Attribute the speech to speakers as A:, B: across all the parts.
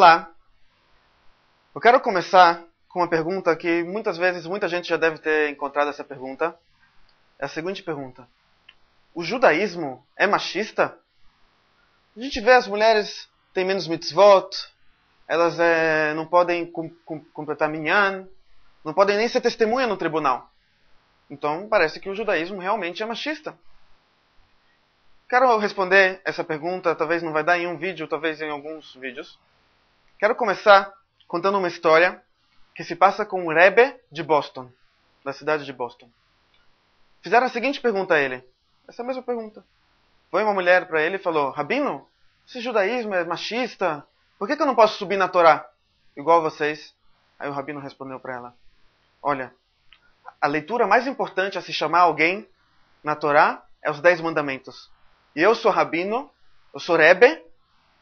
A: Olá, eu quero começar com uma pergunta que muitas vezes muita gente já deve ter encontrado essa pergunta. É a seguinte pergunta: o judaísmo é machista? A gente vê as mulheres têm menos mitzvot, elas não podem completar minyan, não podem nem ser testemunha no tribunal. Então parece que o judaísmo realmente é machista. Quero responder essa pergunta, talvez não vai dar em um vídeo, talvez em alguns vídeos. Quero começar contando uma história que se passa com um Rebbe de Boston, da cidade de Boston. Fizeram a seguinte pergunta a ele, essa mesma pergunta. Foi uma mulher para ele e falou: Rabino, esse judaísmo é machista, por que eu não posso subir na Torá igual vocês? Aí o Rabino respondeu para ela: olha, a leitura mais importante a se chamar alguém na Torá é os 10 mandamentos. E eu sou Rabino, eu sou Rebbe,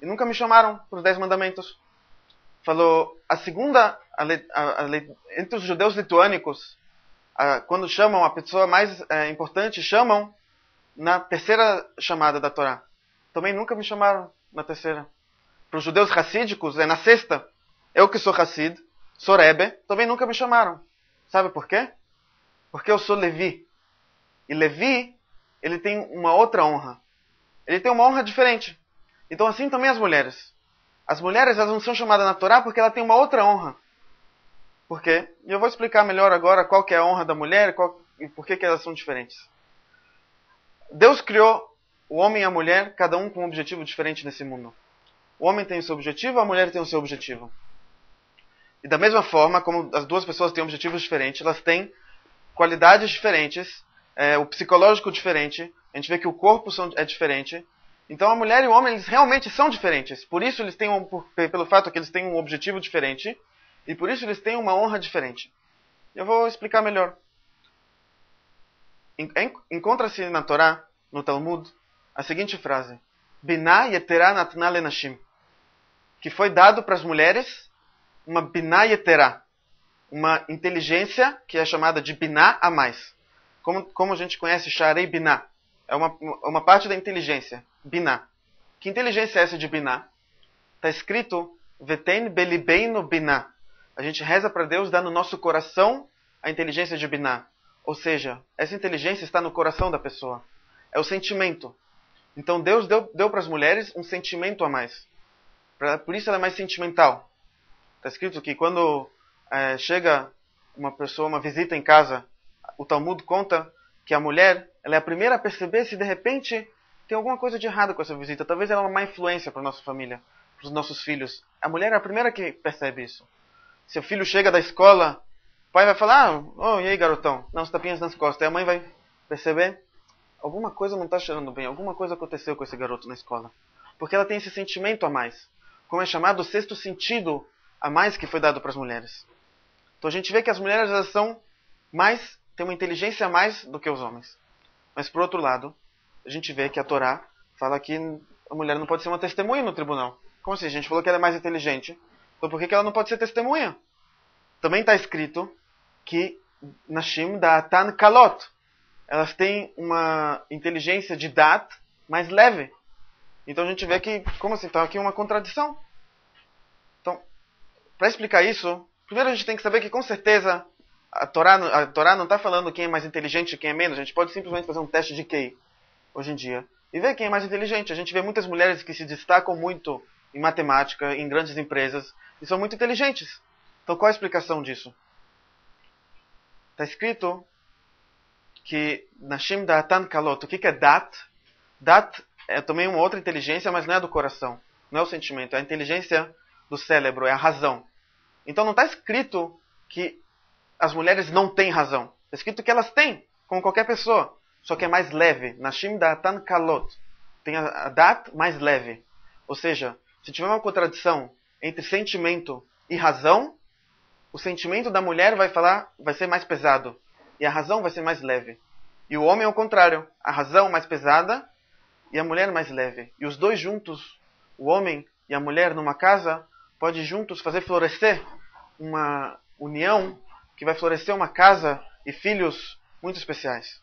A: e nunca me chamaram para os 10 mandamentos. Falou, a segunda, entre os judeus lituânicos, quando chamam a pessoa mais importante, chamam na terceira chamada da Torá. Também nunca me chamaram na terceira. Para os judeus racídicos, é na sexta. Eu que sou Hassid, sou Rebbe, também nunca me chamaram. Sabe por quê? Porque eu sou Levi. E Levi, ele tem uma outra honra. Ele tem uma honra diferente. Então assim também as mulheres. As mulheres, elas não são chamadas na Torá porque ela tem uma outra honra. Por quê? E eu vou explicar melhor agora qual que é a honra da mulher e por que elas são diferentes. Deus criou o homem e a mulher, cada um com um objetivo diferente nesse mundo. O homem tem o seu objetivo, a mulher tem o seu objetivo. E da mesma forma, como as duas pessoas têm objetivos diferentes, elas têm qualidades diferentes, o psicológico diferente, a gente vê que o corpo é diferente. Então a mulher e o homem, eles realmente são diferentes. Por isso eles têm pelo fato que eles têm um objetivo diferente, e por isso eles têm uma honra diferente. Eu vou explicar melhor. Encontra-se na Torá, no Talmud, a seguinte frase: Binah yeterah natna lenashim, que foi dado para as mulheres uma Binah yeterah, uma inteligência que é chamada de Binah a mais. Como a gente conhece Sharei Binah, é uma parte da inteligência, Binah. Que inteligência é essa de Binah? Está escrito Veten belibeinu Binah. A gente reza para Deus dar no nosso coração a inteligência de Binah. Ou seja, essa inteligência está no coração da pessoa. É o sentimento. Então Deus deu para as mulheres um sentimento a mais. Por isso ela é mais sentimental. Está escrito que quando chega uma pessoa, uma visita em casa, o Talmud conta que a mulher ela é a primeira a perceber se de repente tem alguma coisa de errado com essa visita. Talvez ela é uma má influência para a nossa família, para os nossos filhos. A mulher é a primeira que percebe isso. Se o filho chega da escola, o pai vai falar: oh, e aí garotão, dá uns tapinhas nas costas. E a mãe vai perceber: alguma coisa não está cheirando bem, alguma coisa aconteceu com esse garoto na escola. Porque ela tem esse sentimento a mais, como é chamado o sexto sentido a mais que foi dado para as mulheres. Então a gente vê que as mulheres elas têm uma inteligência a mais do que os homens. Mas por outro lado, a gente vê que a Torá fala que a mulher não pode ser uma testemunha no tribunal. Como assim? A gente falou que ela é mais inteligente. Então por que ela não pode ser testemunha? Também está escrito que Nashim Da'atan Kalot, elas têm uma inteligência de Dat mais leve. Então a gente vê que, como assim, está aqui uma contradição. Então, para explicar isso, primeiro a gente tem que saber que com certeza a Torá não está falando quem é mais inteligente e quem é menos. A gente pode simplesmente fazer um teste de QI hoje em dia e ver quem é mais inteligente. A gente vê muitas mulheres que se destacam muito em matemática, em grandes empresas, e são muito inteligentes. Então qual a explicação disso? Está escrito que Nashim Da'atan Kalot, o que é Dat? Dat é também uma outra inteligência, mas não é do coração, não é o sentimento, é a inteligência do cérebro, é a razão. Então não está escrito que as mulheres não têm razão. Está escrito que elas têm, como qualquer pessoa, só que é mais leve. Nashim Da'atan Kalot, tem a Dat mais leve. Ou seja, se tiver uma contradição entre sentimento e razão, o sentimento da mulher vai ser mais pesado e a razão vai ser mais leve. E o homem é o contrário, a razão mais pesada e a mulher mais leve. E os dois juntos, o homem e a mulher numa casa, pode juntos fazer florescer uma união que vai florescer uma casa e filhos muito especiais.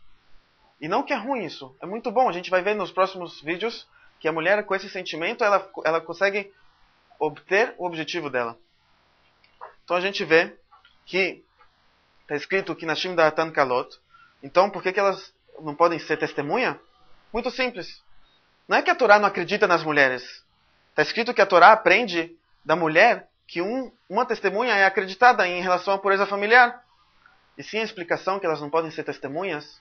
A: E não que é ruim isso, é muito bom. A gente vai ver nos próximos vídeos que a mulher com esse sentimento, ela consegue obter o objetivo dela. Então a gente vê que está escrito que Nashim Da'atan Kalot. Então por que elas não podem ser testemunha? Muito simples. Não é que a Torá não acredita nas mulheres. Está escrito que a Torá aprende da mulher que uma testemunha é acreditada em relação à pureza familiar. E sim, a explicação que elas não podem ser testemunhas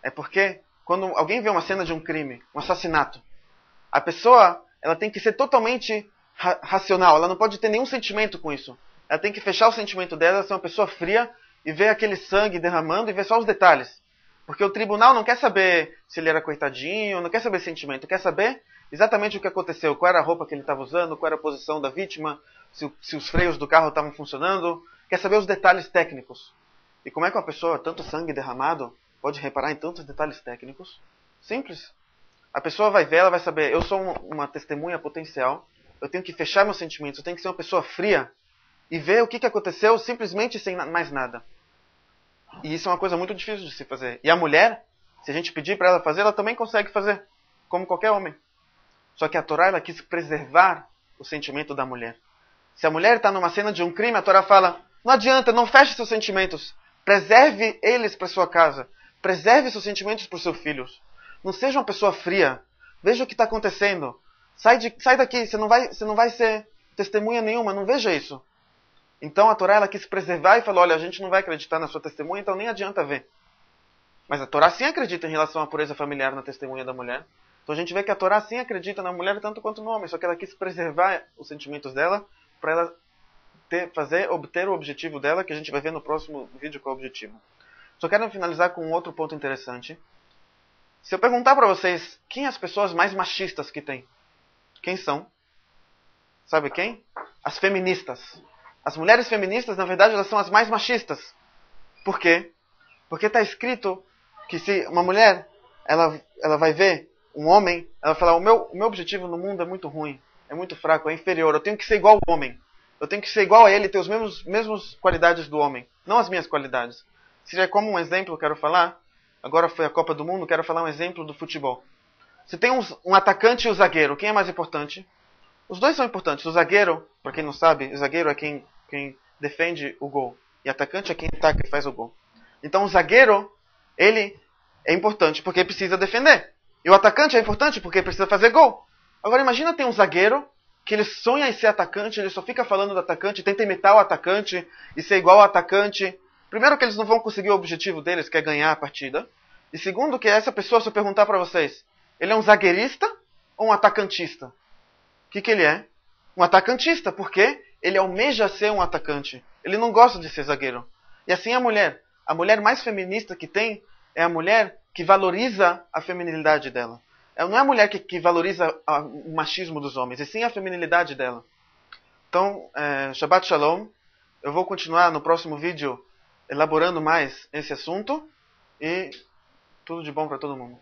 A: é porque quando alguém vê uma cena de um crime, um assassinato, a pessoa ela tem que ser totalmente racional. Ela não pode ter nenhum sentimento com isso. Ela tem que fechar o sentimento dela, ser uma pessoa fria e ver aquele sangue derramando e ver só os detalhes. Porque o tribunal não quer saber se ele era coitadinho, não quer saber sentimento, quer saber exatamente o que aconteceu, qual era a roupa que ele estava usando, qual era a posição da vítima, se os freios do carro estavam funcionando, quer saber os detalhes técnicos. E como é que uma pessoa, tanto sangue derramado, pode reparar em tantos detalhes técnicos? Simples. A pessoa vai ver, ela vai saber, eu sou uma testemunha potencial, eu tenho que fechar meus sentimentos, eu tenho que ser uma pessoa fria e ver o que aconteceu simplesmente sem mais nada. E isso é uma coisa muito difícil de se fazer. E a mulher, se a gente pedir para ela fazer, ela também consegue fazer, como qualquer homem. Só que a Torá ela quis preservar o sentimento da mulher. Se a mulher está numa cena de um crime, a Torá fala, não adianta, não feche seus sentimentos. Preserve eles para sua casa. Preserve seus sentimentos para os seus filhos. Não seja uma pessoa fria. Veja o que está acontecendo. Sai daqui, você não vai ser testemunha nenhuma, não veja isso. Então a Torá ela quis preservar e falou, olha, a gente não vai acreditar na sua testemunha, então nem adianta ver. Mas a Torá sim acredita em relação à pureza familiar na testemunha da mulher. Então a gente vê que a Torá sim acredita na mulher tanto quanto no homem, só que ela quis preservar os sentimentos dela para ela obter o objetivo dela, que a gente vai ver no próximo vídeo qual é o objetivo. Só quero finalizar com um outro ponto interessante. Se eu perguntar para vocês quem as pessoas mais machistas que tem, quem são? Sabe quem? As feministas. As mulheres feministas, na verdade, elas são as mais machistas. Por quê? Porque está escrito que se uma mulher ela vai ver um homem, ela vai falar, o meu objetivo no mundo é muito ruim, é muito fraco, é inferior, eu tenho que ser igual ao homem. Eu tenho que ser igual a ele, ter os mesmos qualidades do homem, não as minhas qualidades. Se como um exemplo, eu quero falar, agora foi a Copa do Mundo, quero falar um exemplo do futebol. Você tem um atacante e o zagueiro, quem é mais importante? Os dois são importantes. O zagueiro, para quem não sabe, o zagueiro é quem defende o gol. E o atacante é quem ataca e faz o gol. Então o zagueiro, ele é importante porque precisa defender. E o atacante é importante porque precisa fazer gol. Agora imagina ter um zagueiro que ele sonha em ser atacante, ele só fica falando do atacante, tenta imitar o atacante e ser igual ao atacante. Primeiro que eles não vão conseguir o objetivo deles, que é ganhar a partida. E segundo que essa pessoa, se eu perguntar para vocês, ele é um zagueirista ou um atacantista? O que ele é? Um atacantista, porque ele almeja ser um atacante. Ele não gosta de ser zagueiro. E assim a mulher. A mulher mais feminista que tem é a mulher que valoriza a feminilidade dela. Ela não é a mulher que valoriza o machismo dos homens, e sim a feminilidade dela. Então, Shabbat Shalom. Eu vou continuar no próximo vídeo elaborando mais esse assunto. E tudo de bom para todo mundo.